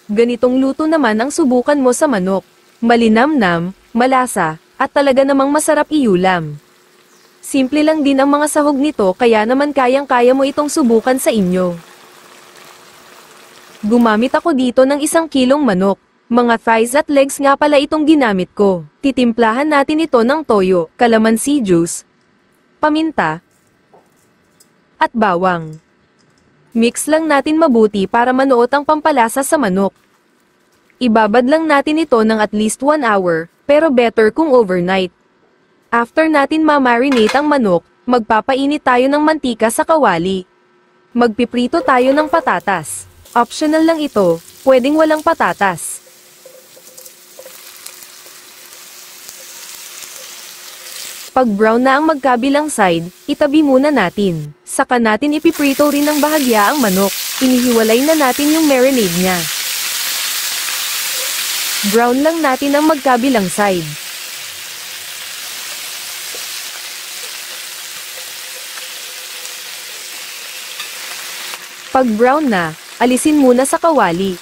Ganitong luto naman ang subukan mo sa manok. Malinamnam, malasa, at talaga namang masarap iulam. Simple lang din ang mga sahog nito kaya naman kayang-kaya mo itong subukan sa inyo. Gumamit ako dito ng 1 kilong manok. Mga thighs at legs nga pala itong ginamit ko. Titimplahan natin ito ng toyo, calamansi juice, paminta, at bawang. Mix lang natin mabuti para manuot ang pampalasa sa manok. Ibabad lang natin ito ng at least 1 hour, pero better kung overnight. After natin ma-marinate ang manok, magpapainit tayo ng mantika sa kawali. Magpiprito tayo ng patatas. Optional lang ito, pwedeng walang patatas. Pag brown na ang magkabilang side, itabi muna natin. Saka natin ipiprito rin ng bahagya ang manok. Inihiwalay na natin yung marinade niya. Brown lang natin ang magkabilang side. Pag brown na, alisin muna sa kawali.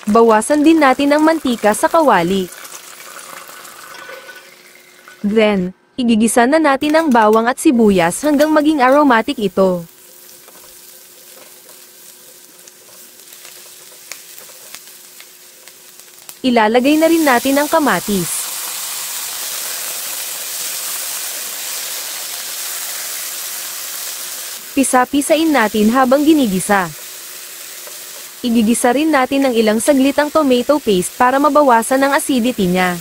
Bawasan din natin ang mantika sa kawali. Then, igigisa na natin ang bawang at sibuyas hanggang maging aromatic ito. Ilalagay na rin natin ang kamatis. Pisa-pisain natin habang ginigisa. Igigisa rin natin ng ilang saglit ang tomato paste para mabawasan ang acidity niya.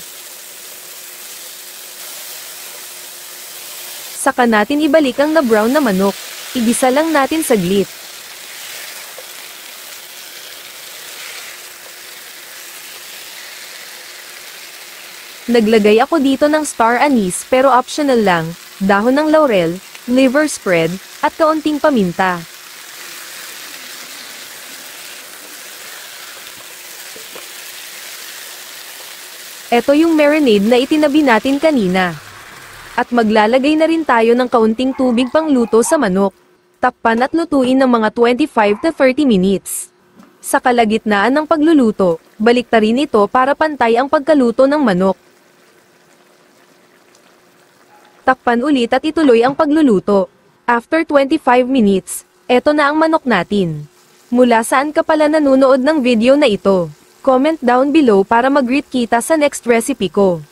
Saka natin ibalik ang na-brown na manok. Igisa lang natin saglit. Naglagay ako dito ng star anise pero optional lang, dahon ng laurel, liver spread, at kaunting paminta. Ito yung marinade na itinabi natin kanina. At maglalagay na rin tayo ng kaunting tubig pang luto sa manok. Takpan at lutuin ng mga 25 to 30 minutes. Sa kalagitnaan ng pagluluto, baliktarin ito para pantay ang pagkaluto ng manok. Takpan ulit at ituloy ang pagluluto. After 25 minutes, eto na ang manok natin. Mula saan ka pala nanonood ng video na ito? Comment down below para mag-greet kita sa next recipe ko.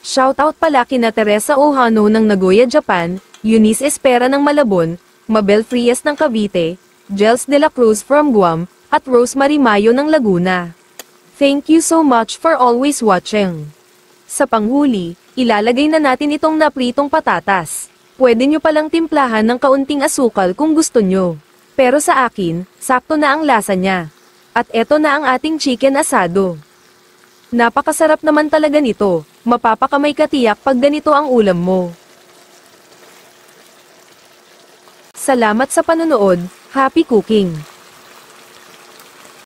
Shoutout pala kina Teresa Ohano ng Nagoya, Japan, Eunice Espera ng Malabon, Mabel Frias ng Cavite, Jels de la Cruz from Guam, at Rosemary Mayo ng Laguna. Thank you so much for always watching. Sa panghuli, ilalagay na natin itong napritong patatas. Pwede nyo palang timplahan ng kaunting asukal kung gusto nyo. Pero sa akin, sakto na ang lasa niya. At eto na ang ating chicken asado. Napakasarap naman talaga nito. Mapapakamay ka tiyak pag ganito ang ulam mo. Salamat sa panonood. Happy cooking!